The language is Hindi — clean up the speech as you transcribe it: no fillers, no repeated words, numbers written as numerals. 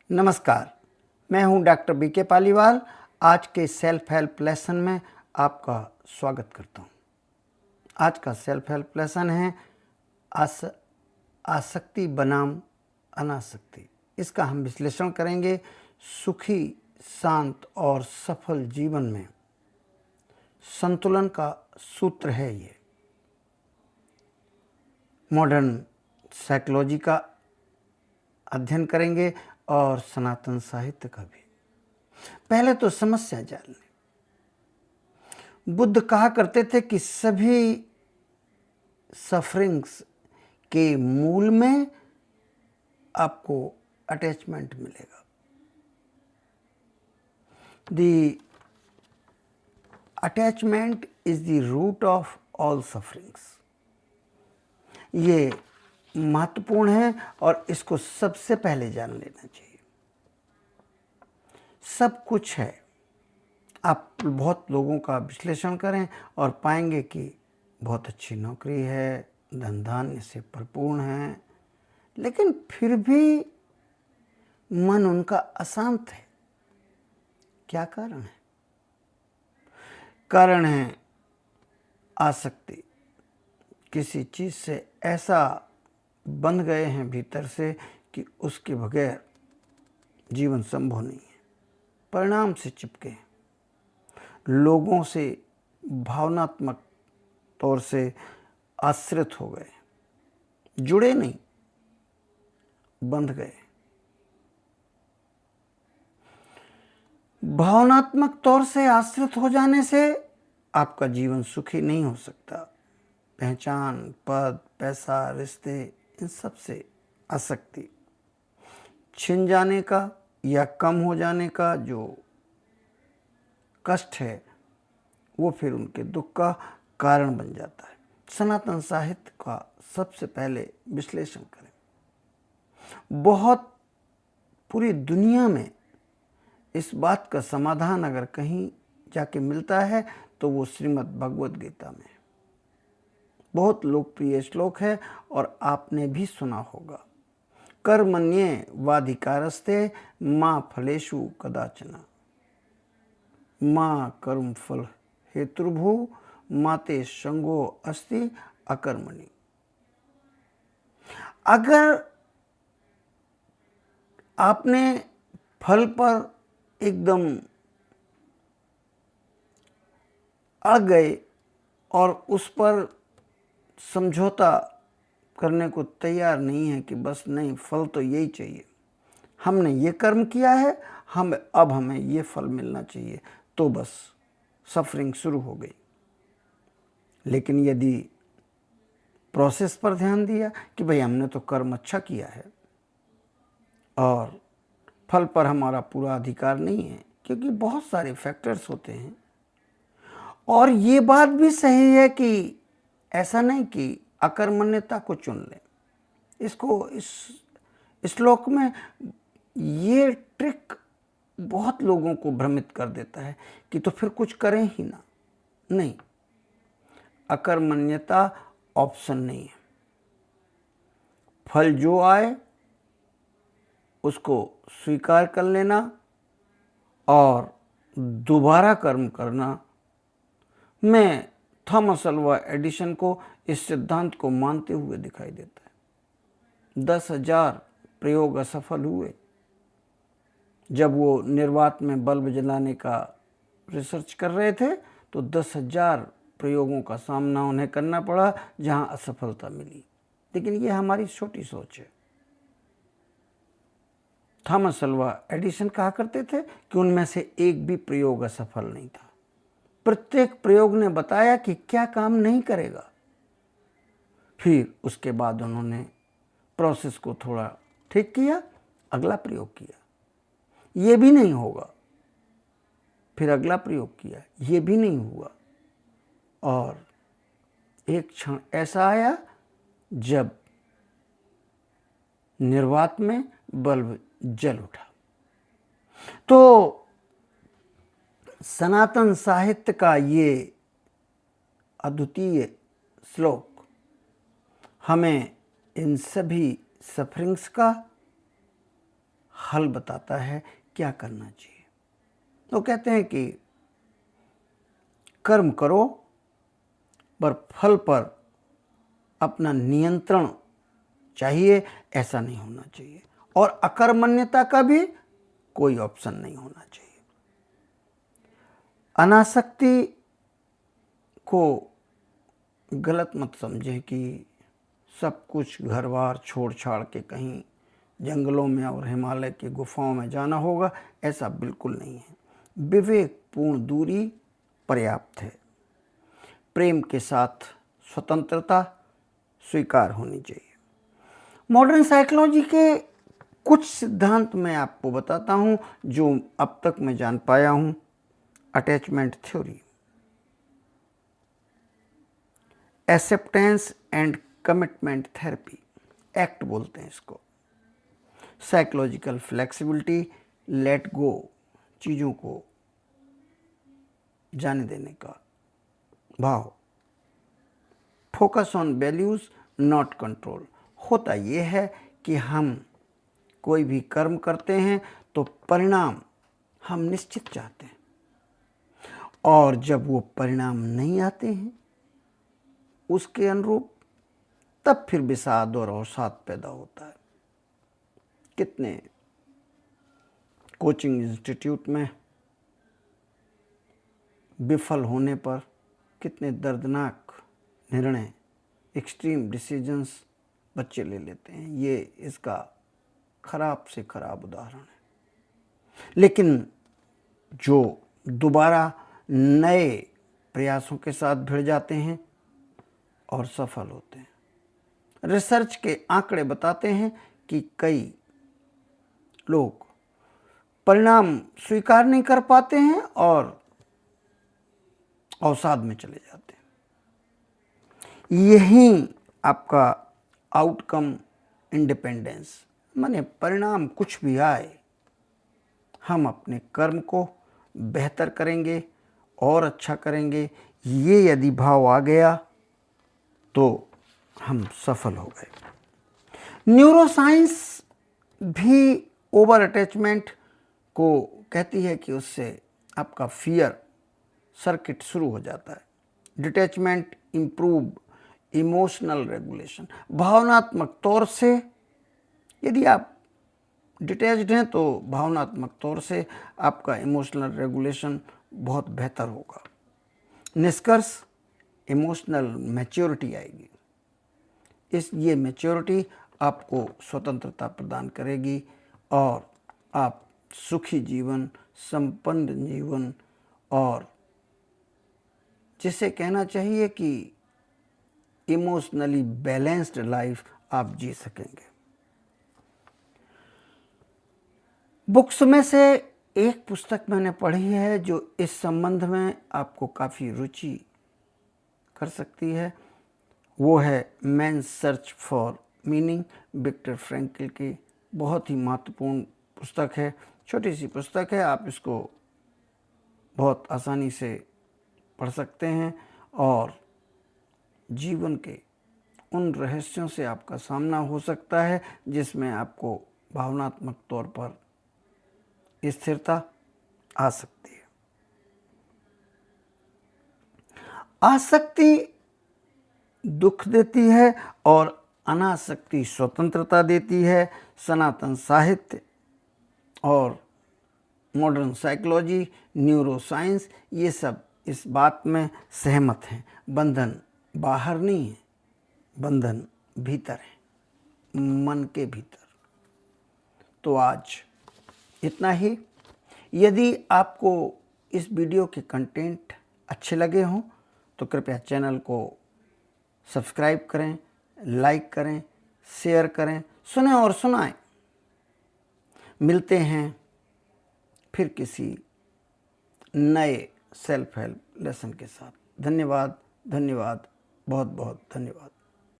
नमस्कार, मैं हूं डॉक्टर बीके पालीवाल। आज के सेल्फ हेल्प लेसन में आपका स्वागत करता हूं। आज का सेल्फ हेल्प लेसन है आसक्ति बनाम अनासक्ति। इसका हम विश्लेषण करेंगे। सुखी, शांत और सफल जीवन में संतुलन का सूत्र है ये। मॉडर्न साइकोलॉजी का अध्ययन करेंगे और सनातन साहित्य का भी। पहले तो समस्या जान लें। बुद्ध कहा करते थे कि सभी सफरिंग्स के मूल में आपको अटैचमेंट मिलेगा। The attachment is the root of all sufferings. ये महत्वपूर्ण है और इसको सबसे पहले जान लेना चाहिए। सब कुछ है। आप बहुत लोगों का विश्लेषण करें और पाएंगे कि बहुत अच्छी नौकरी है, धन धान्य से परिपूर्ण है, लेकिन फिर भी मन उनका अशांत है। क्या कारण है? कारण है आसक्ति। किसी चीज़ से ऐसा बंध गए हैं भीतर से कि उसके बगैर जीवन संभव नहीं है। परिणाम से चिपके हैं। लोगों से भावनात्मक तौर से आश्रित हो गए, जुड़े नहीं, बंध गए। भावनात्मक तौर से आश्रित हो जाने से आपका जीवन सुखी नहीं हो सकता। पहचान, पद, पैसा, रिश्ते, इन सब से आसक्ति छिन जाने का या कम हो जाने का जो कष्ट है, वो फिर उनके दुख का कारण बन जाता है। सनातन साहित्य का सबसे पहले विश्लेषण करें। बहुत पूरी दुनिया में इस बात का समाधान अगर कहीं जाके मिलता है तो वो श्रीमद् भगवद गीता में है। बहुत लोकप्रिय श्लोक है और आपने भी सुना होगा। कर्मण्ये वाधिकारस्ते मां फलेषु कदाचन मां कर्म फल हेतुर्भु माते संगो अस्ति अकर्मणि। अगर आपने फल पर एकदम अड़ गए और उस पर समझौता करने को तैयार नहीं है कि बस नहीं, फल तो यही चाहिए, हमने ये कर्म किया है, अब हमें ये फल मिलना चाहिए, तो बस सफरिंग शुरू हो गई। लेकिन यदि प्रोसेस पर ध्यान दिया कि भाई हमने तो कर्म अच्छा किया है और फल पर हमारा पूरा अधिकार नहीं है, क्योंकि बहुत सारे फैक्टर्स होते हैं। और ये बात भी सही है कि ऐसा नहीं कि अकर्मण्यता को चुन लें। इसको इस श्लोक में ये ट्रिक बहुत लोगों को भ्रमित कर देता है कि तो फिर कुछ करें ही ना। नहीं, अकर्मण्यता ऑप्शन नहीं है। फल जो आए उसको स्वीकार कर लेना और दोबारा कर्म करना। मैं थॉमस अल्वा एडिसन को इस सिद्धांत को मानते हुए दिखाई देता है। 10,000 प्रयोग असफल हुए। जब वो निर्वात में बल्ब जलाने का रिसर्च कर रहे थे तो 10,000 प्रयोगों का सामना उन्हें करना पड़ा जहां असफलता मिली। लेकिन ये हमारी छोटी सोच है। थॉमस अल्वा एडिसन कहा करते थे कि उनमें से एक भी प्रयोग असफल नहीं था। प्रत्येक प्रयोग ने बताया कि क्या काम नहीं करेगा। फिर उसके बाद उन्होंने प्रोसेस को थोड़ा ठीक किया, अगला प्रयोग किया, ये भी नहीं होगा, फिर अगला प्रयोग किया, ये भी नहीं हुआ, और एक क्षण ऐसा आया जब निर्वात में बल्ब जल उठा। तो सनातन साहित्य का ये अद्वितीय श्लोक हमें इन सभी सफरिंग्स का हल बताता है क्या करना चाहिए। तो कहते हैं कि कर्म करो पर फल पर अपना नियंत्रण चाहिए, ऐसा नहीं होना चाहिए, और अकर्मण्यता का भी कोई ऑप्शन नहीं होना चाहिए। अनासक्ति को गलत मत समझें कि सब कुछ घर बार छोड़ छाड़ के कहीं जंगलों में और हिमालय की गुफाओं में जाना होगा, ऐसा बिल्कुल नहीं है। विवेकपूर्ण दूरी पर्याप्त है। प्रेम के साथ स्वतंत्रता स्वीकार होनी चाहिए। मॉडर्न साइकोलॉजी के कुछ सिद्धांत मैं आपको बताता हूं जो अब तक मैं जान पाया हूं। Attachment theory, acceptance and commitment therapy, act बोलते हैं इसको। साइकोलॉजिकल फ्लेक्सिबिलिटी, लेट गो, चीज़ों को जाने देने का भाव। Focus on values not control. होता ये है कि हम कोई भी कर्म करते हैं तो परिणाम हम निश्चित चाहते हैं, और जब वो परिणाम नहीं आते हैं उसके अनुरूप, तब फिर विषाद और अवसाद पैदा होता है। कितने कोचिंग इंस्टीट्यूट में विफल होने पर कितने दर्दनाक निर्णय, एक्सट्रीम डिसीजंस बच्चे ले लेते हैं। ये इसका खराब से खराब उदाहरण है। लेकिन जो दोबारा नए प्रयासों के साथ भिड़ जाते हैं और सफल होते हैं। रिसर्च के आंकड़े बताते हैं कि कई लोग परिणाम स्वीकार नहीं कर पाते हैं और अवसाद में चले जाते हैं। यही आपका आउटकम इंडिपेंडेंस, माने परिणाम कुछ भी आए, हम अपने कर्म को बेहतर करेंगे और अच्छा करेंगे, ये यदि भाव आ गया तो हम सफल हो गए। न्यूरोसाइंस भी ओवर अटैचमेंट को कहती है कि उससे आपका फियर सर्किट शुरू हो जाता है। Detachment improve emotional regulation. भावनात्मक तौर से यदि आप डिटैच्ड हैं तो भावनात्मक तौर से आपका इमोशनल रेगुलेशन बहुत बेहतर होगा। निष्कर्ष, इमोशनल मैच्योरिटी आएगी। ये मैच्योरिटी आपको स्वतंत्रता प्रदान करेगी और आप सुखी जीवन, संपन्न जीवन, और जिसे कहना चाहिए कि इमोशनली बैलेंस्ड लाइफ आप जी सकेंगे। बुक्स में से एक पुस्तक मैंने पढ़ी है जो इस संबंध में आपको काफ़ी रुचि कर सकती है। वो है man's search for meaning, Viktor Frankl की बहुत ही महत्वपूर्ण पुस्तक है। छोटी सी पुस्तक है, आप इसको बहुत आसानी से पढ़ सकते हैं और जीवन के उन रहस्यों से आपका सामना हो सकता है जिसमें आपको भावनात्मक तौर पर स्थिरता आ सकती है। आसक्ति दुख देती है और अनासक्ति स्वतंत्रता देती है। सनातन साहित्य और मॉडर्न साइकोलॉजी, न्यूरोसाइंस, ये सब इस बात में सहमत हैं। बंधन बाहर नहीं है, बंधन भीतर है, मन के भीतर। तो आज इतना ही। यदि आपको इस वीडियो के कंटेंट अच्छे लगे हों तो कृपया चैनल को सब्सक्राइब करें, लाइक करें, शेयर करें, सुनें और सुनाएं। मिलते हैं फिर किसी नए सेल्फ हेल्प लेसन के साथ। धन्यवाद, धन्यवाद, बहुत बहुत धन्यवाद।